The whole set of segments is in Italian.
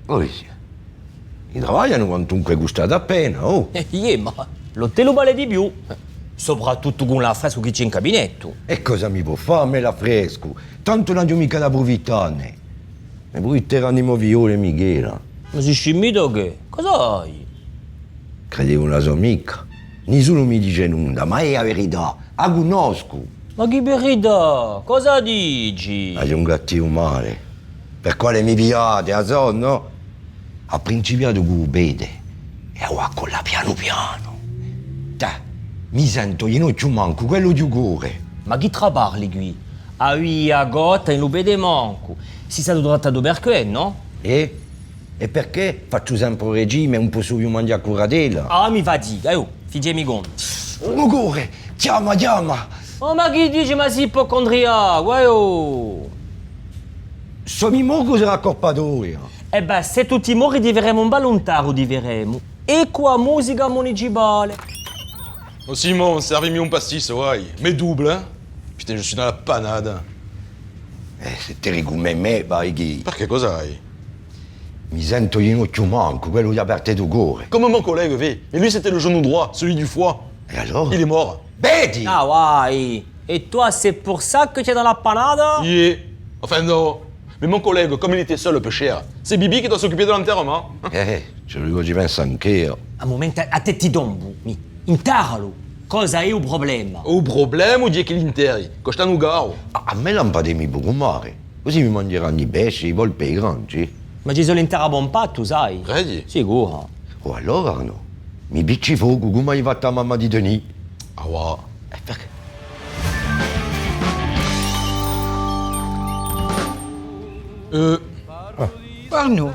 Poi sì. I lavorano quantunque gustato appena, oh. Ma l'hotel vale di più. Soprattutto con la fresca che c'è in gabinetto. E cosa mi può fare a me la fresco? Tanto non ho mica da approfittare. E poi terremo viole Michela. Ma sei scimito che? Cosa hai? Credevo una sua amica. Nessuno mi dice nulla, ma è la verità. La conosco. Ma che verità? Cosa dici? Ma è un cattivo male. Per quale mi piate, a sonno? Ha principiato con bede. E ora con la piano piano. Dai, mi sento io non ci manco quello di cuore. Ma chi te parli qui? Ah oui, a gotta in lube de manco. Si sa trattato perché, no? E? E perché faccio sempre un regime e un po' solo mangiare curatela? Ah, mi fatica, figli conto. Un cuore, chiama, chiama. Oh, ma chi dice ma si ipocondria? Guaio! Sono i moco sarà accorpatoria. Eh beh, se tutti i mori diveremo un volontaro, diveremo. E qua musica municipale. Oh Simon, servis-moi un pastis, ouais. Mais double, hein. Putain, je suis dans la panade. Se te ricomme me, vai chi? Perché cosa hai? Mi sento io non ci manco, quello di aperte tu cuore. Comme mon collègue, V. Mais lui, c'était le genou droit, celui du foie. E allora? Il est mort. Vedi? Ah, ouais. Et toi, c'est pour ça que tu es dans la panade? Yeah. Enfin, non. Mais mon collègue, comme il était seul, peu cher, c'est Bibi qui doit s'occuper de l'enterrement. Ce lo ci penso anch'io. Un momento, a te ti dombo. Intaralo. Cosa è il problema? O problème ou dire qu'il interi? Costa no garo. A me lampademi poco mare. Così mi mangeranno i pesci, i volpi e i granci. Ma ci sono intera buon patto, sai? Credi? Sicuro. Oh, allora no. Mi picci fuoco come hai fatto a mamma di Denis. Ah ouais. Perché? Arnaud,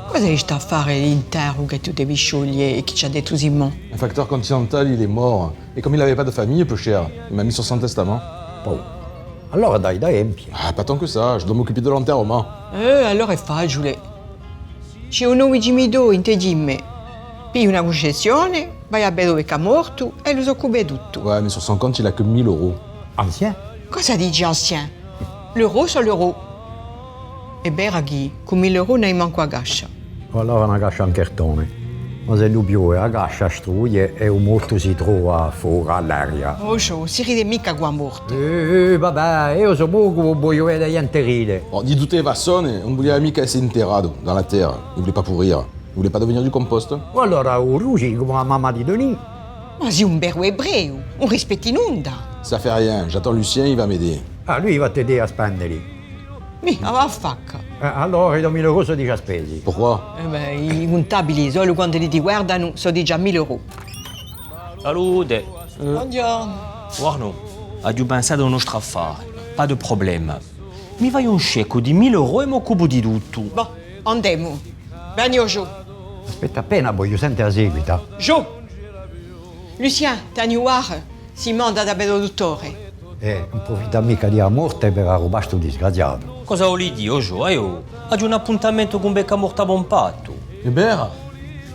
cosa hai sta a fare l'intero che tu devi sciogliere e chi ci ha detto Simon? Un facteur continental, il est mort. Et comme il n'avait pas de famille, peu cher, il m'a mis sur son testament. Oh. Allora dai, da empie. Ah, pas tant que ça, je dois m'occuper de l'enterrement. Allora è facile. C'è un uomo di do in te gimme. Pigli una concessione, vai a bere dove è morto e lo occupa di tutto. Ouais, mais sur son compte, il a que 1000 euros. Ancien? Cosa dici ancien? L'euro sur l'euro. E Beraghi, con 1000 euro ne hai manco a gascia. Allora una cascia in cartone. Ma se lui piove, la cascia struglie e un morto si trova fuori all'aria. Oh, si ride mica qua morto. Vabbè, io so poco, voglio vedere gli interile. Bon, dis douter Vassone, on voulait amica essere enterrado dans la terre. Il voulait pas pourrir. Il voulait pas devenir du compost. O allora un Rugi come la mamma di Denis. Ma sei un berro ebreo, un rispetto in onda. Ça fait rien, j'attends Lucien, il va m'aider. Ah, lui va t'aider a spendere. Mica va a facca. Allora i 2000 euro sono già spesi. Pourquoi? I contabili, solo quando li ti guardano, sono già 1000 euro. Salute. Buongiorno. Guarda, ha giù pensato a uno straffare. Pas de problème. Mi fai un chèque di 1000 euro e mi occupo di tutto. Bon, andiamo. Bagno giù. Aspetta appena, voglio sentire la seguita. Giù. Lucien, tani guarda, si manda da bello dottore. Non profitta mica di a morte per rubare sto disgraziato. Cosa vuoi dire, Gio? Ha giù un appuntamento con Becca Morta Buon Patto. Hébert?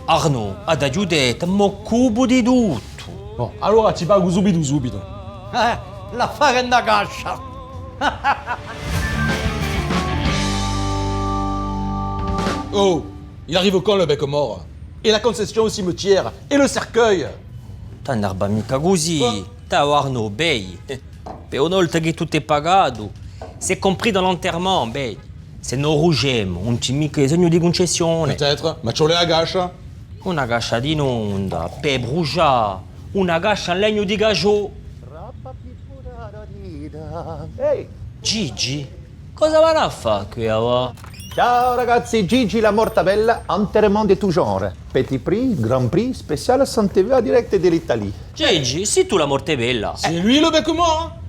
Arno, ad aiutare, mi occupo di tutto. Bon, allora ci pago subito subito. L'affare è una cascia. Oh, il arrive quand le bec mort? Et la concession au cimetière? Et le cercueil? T'andarba mica così. Ta Arno, bei. Per una volta che tutto è pagato, c'est compris dans l'enterrement, bei. Se non ruggiamo, non c'è mica bisogno di concessione. Peut-être, ma c'ho la gascia? Una gascia di inonda, per bruciare, una gascia in legno di gaggio. Ehi, Gigi, cosa va a fare qui, va? ciao ragazzi, Gigi la Mortabella, enterrement de tout genre. Petit prix, grand prix, spécial santé va direct de l'Italie. Gigi, sei tu la morte bella? C'est lui le bec mort?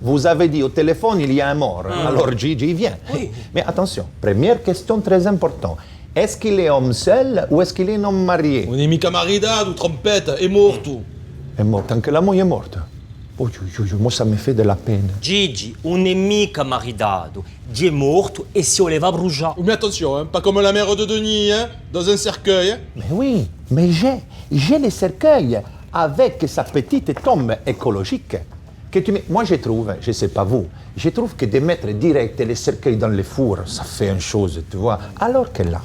Vous avez dit au téléphone il y a un mort, alors Gigi vient. Oui. Mais attention, première question très importante. Est-ce qu'il est homme seul ou est-ce qu'il est un homme marié? On est mica maridado, trompette, è morto. È morto, anche la moglie è morta. Oh, moi ça me fait de la peine. Gigi, un nemico maridato, Gi è morto e si voleva bruciare. Mais attention, hein, pas comme la mère de Denis, hein, dans un cercueil. Hein. Mais oui, mais j'ai les cercueils avec sa petite tombe écologique. Que tu mets. Moi, je trouve, je sais pas vous, je trouve que de mettre direct les cercueils dans les fours, ça fait une chose, tu vois. Alors que là,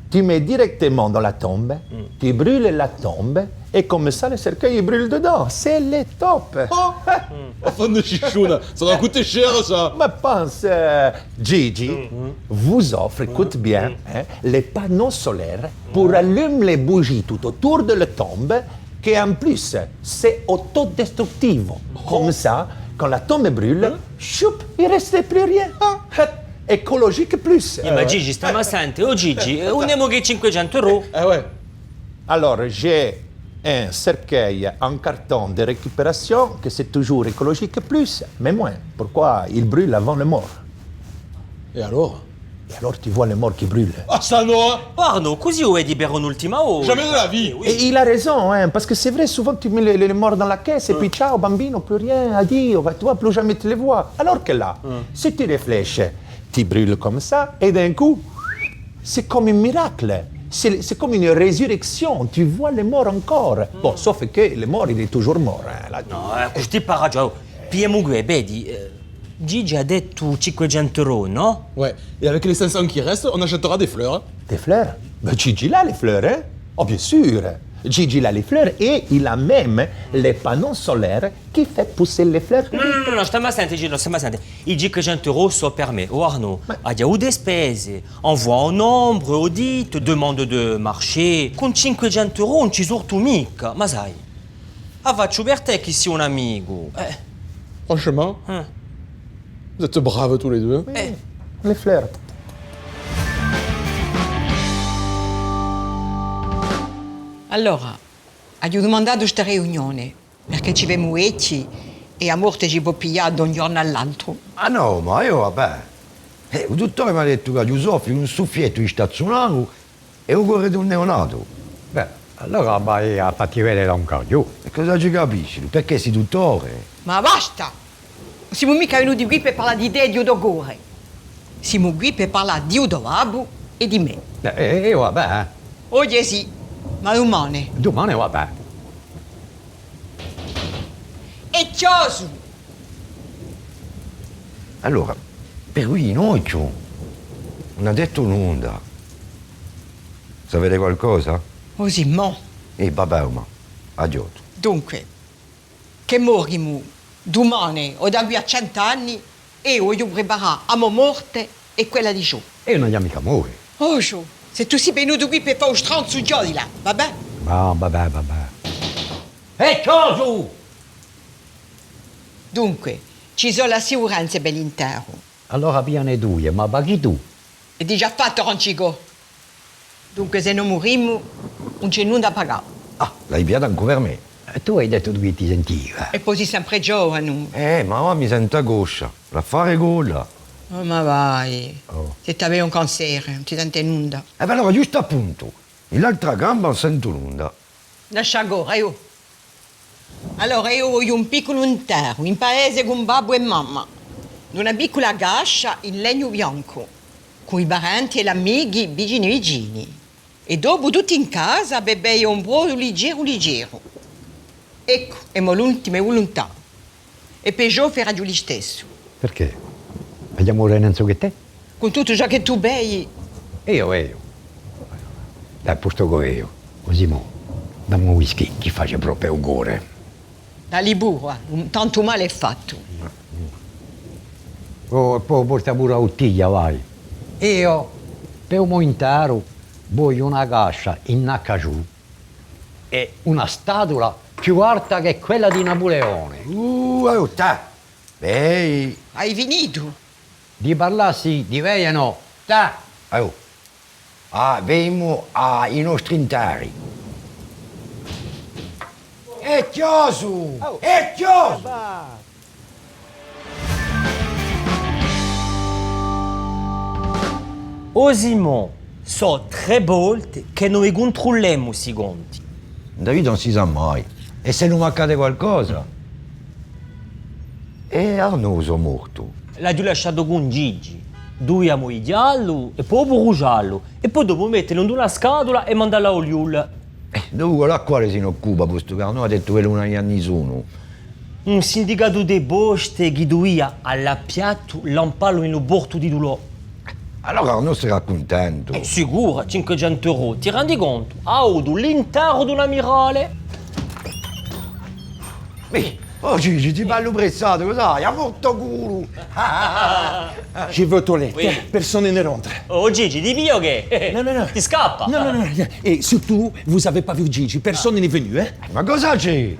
tu mets directement dans la tombe, tu brûles la tombe, et comme ça, le cercueil il brûle dedans. C'est le top. Oh Enfant de chichoune, ça doit coûter cher ça. Mais pense, Gigi vous offre, écoute bien, hein, les panneaux solaires pour allumer les bougies tout autour de la tombe, qui en plus, c'est autodestructif. Comme ça, quand la tombe brûle, choup, il ne reste plus rien. Écologique plus. Ma Gigi, stiamo assente. Oh Gigi, uniamo che 500 euro. Ah ouais. Alors, j'ai un cercueil en carton de récupération que c'est toujours écologique plus, mais moins. Pourquoi? Il brûle avant le mort. Et alors? Et alors, tu vois le mort qui brûle. Ah ça non hein. Oh, Arno, così vuoi libero un'ultima ora? Jamais de la vie. Et il a raison, hein, parce que c'est vrai, souvent tu mets les morts dans la caisse et puis ciao, bambino, plus rien, addio, tu vois, plus jamais tu les vois. Alors que là, si tu réfléchis, tu brûles comme ça et d'un coup, c'est comme un miracle. C'est comme une résurrection, tu vois les morts encore. Bon, sauf que le mort, il est toujours mort. Hein, là. No, questi paraggio. Piemughe, vedi, Gigi ha detto 500 euro, no? Ouais. Et avec les 500 qui restent, on achètera des fleurs. Hein. Des fleurs? Ben, Gigi a les fleurs, hein? Oh, bien sûr. Gigi a les fleurs et il a même les panneaux solaires qui fait pousser les fleurs. No, stiamo assente, Gigi, stiamo assente. I 500 euro so per me. Oh Arno, abbiamo des spese, envoi en nombre, audit, demande de marché. Con 500 euro non ci sorto mica, ma sai. Faccio per te che sei un amico. Franchement, vous êtes braves tous les deux. Hein. Les fleurs. Allora, gli ho domandato questa riunione, perché ci vediamo e a morte ci può pigliare da un giorno all'altro. Ah no, ma io vabbè. Il dottore mi ha detto che gli soffri un soffietto di stazionario e un cuore di un neonato. Beh, allora vai a farti vedere da un cardio. E cosa ci capisci? Perché sei dottore? Ma basta! Non siamo mica venuti qui per parlare di te e di odore. Siamo qui per parlare di Udoabu e di me. E vabbè, Oggi sì, ma domani. domani vabbè. E Giosu! Allora, per cui noi non ha detto nulla. Sapete qualcosa? Così, mo. Vabbè, ma addio. Dunque, che morimo domani o da qui a 100 anni e io voglio preparare a mia morte e quella di Gio. E non andiamo mica a morire. Oh Gio, se tu sei venuto qui per fare un stronzo di là, vabbè? Vabbè. E Giosu! Dunque, ci sono le assicuranze per l'intero. Allora piane due, ma paghi tu. E di già fatto, Roncico. Dunque, se non morimmo, non c'è nulla da pagare. Ah, l'hai inviata ancora per me? E tu hai detto che ti sentiva. E poi sei sempre giovane. Ma ora mi sento a goscia. L'affare gola. Oh, ma vai. Oh. Se tu avevi un cancer, non ti sente nulla. Beh, allora, giusto appunto. Nell'altra gamba non sento nulla. Lascia agora, io. Allora, io voglio un piccolo intero, in paese con babbo e mamma. Una piccola gascia in legno bianco, con i parenti e gli amici vicini. E dopo tutti in casa bere un brodo leggero. Ecco, è l'ultima volontà. E Peugeot farà giù lo stesso. Perché? Vogliamo morire innanzi che te? Con tutto ciò che tu bei. Io. Dai, posto con io. Così mo, dammi un whisky che faccia proprio un gore. Da Libura, tanto male è fatto. Oh, poi porta pure la bottiglia, vai. Io, per un intero, voglio una cascia in Acajou e una statua più alta che quella di Napoleone. Ta. Beh, Hai finito? Di parlarsi di veiano, ta. venimo ai nostri intari. E chiosu! E chiosu! Osimon, so 3 volte che noi controlliamo i conti. Davide non si sa mai. E se non accade qualcosa? E Arnoso morto. L'ha lasciato con Gigi. Dobbiamo idiarlo e poi bruciarlo. E poi dopo metterlo in una scatola e mandarlo a Oliul. Dove la quale si occupa, posto che Arno ha detto che non ha anni sono. Un sindacato di poste che doveva all'appiatto lampallo in un borto di dolore. Allora Arnaud sarà contento. Sicuro, 500 euro, ti rendi conto? Auto, l'intero di un amirale. Oh Gigi, ti ballo pressato, cos'hai? A morto culo! Je veux toilette. Oui. Personne ne rentre. Oh Gigi, di via o che? Non, non, non. Ti scappa? Non, non, non. Et surtout, vous avez pas vu Gigi. Personne n'est venu, hein? Ma cosa c'è?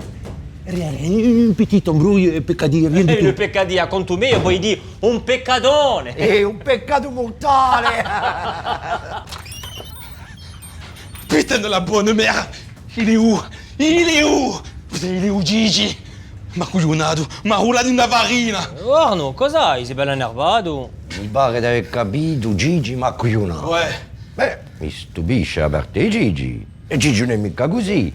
Rien, rien. Un petit embrouille, peccadille, rien du Il tout. peccadì a conto mio, poi di un peccadone. È un peccato mortale! Putain de la bonne mère! Il est où? Il est où? Putain, il est où Gigi? Ma cuglionato, ma roulato una farina! Arno, cos'hai? Sei bello innervato? Mi pare di aver capito, Gigi ma coglionato. Ouais. Beh, mi stupisce da parte di Gigi. E Gigi non è mica così.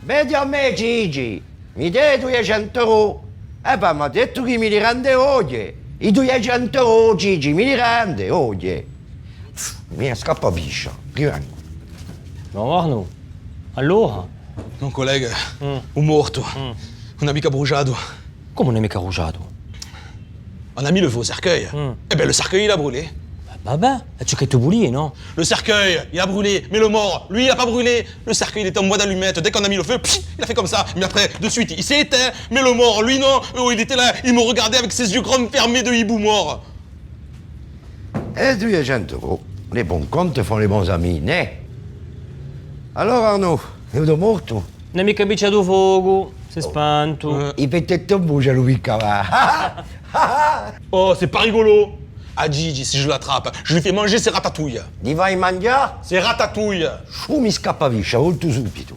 Vedi a me, Gigi, mi dai 200 euro. E poi mi ha detto che mi li rende oggi. I 200 euro, Gigi, mi li rende oggi. Mi scappa piscia. Rivengo. No, Arno. Allora? Mon collègue, un morto. Un amico bruciato. Come un amico arrugiato? On a mis le faux cercueil. Eh ben, le cercueil, il a brûlé. Vabbè, è ciò che tu volevi, no? Le cercueil, il a brûlé. Mais le mort, lui, il a pas brûlé. Le cercueil, il était en bois d'allumette. Dès qu'on a mis le feu, pff, il a fait comme ça. Mais après, de suite, il s'est éteint. Mais le mort, lui, non. Oh, il était là, il me regardait avec ses yeux grands fermés de hibou mort. E 200 euro. Les bons comptes font les bons amis, né? Allora Arnaud, è venuto morto? Non è mica biccia di fuoco, si è spento. I pettetti in buce lo piccava. Oh, c'est pas rigolo. Ah, Gigi, si je l'attrape, je lui fais manger ses ratatouilles. Li vai a mangiare? Ses ratatouilles. Su mi scappa piscia, molto subito.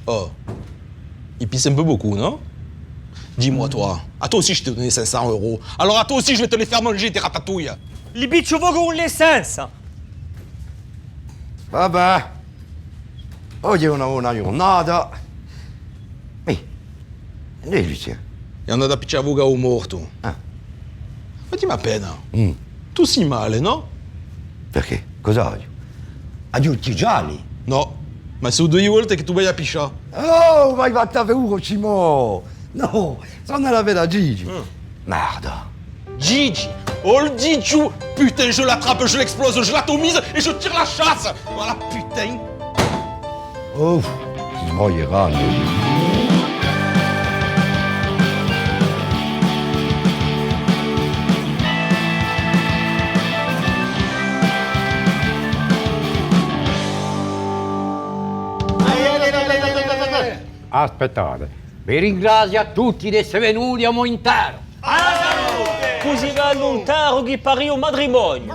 Oh, il pisse un peu beaucoup, non? Dis-moi, toi. À toi aussi, je t'ai donné 500 euros. Alors à toi aussi, je vais te les faire manger, tes ratatouilles. Li biccio fuoco con l'essenza. Vabbè, oggi è una buona giornata. E Lucia? Il y en a da picciavuga au morto. Ah. Ma ti ma pena. Tu si male, no? Perché? Cosa hai? Hai gli occhi gialli? No, ma sono 2 volte che tu vai a pisciare. Oh, vai fatta feuco, Cimo! No, sono nella vera Gigi. Merda. Gigi, oh le Gigi, putain, je l'attrape, je l'explose, je l'atomise et je tire la chasse. Voilà, putain. Oh, si sbaglieranno. Aspettate, vi ringrazio a tutti di essere venuti a Mointaro. Così va lontano che pari un matrimonio.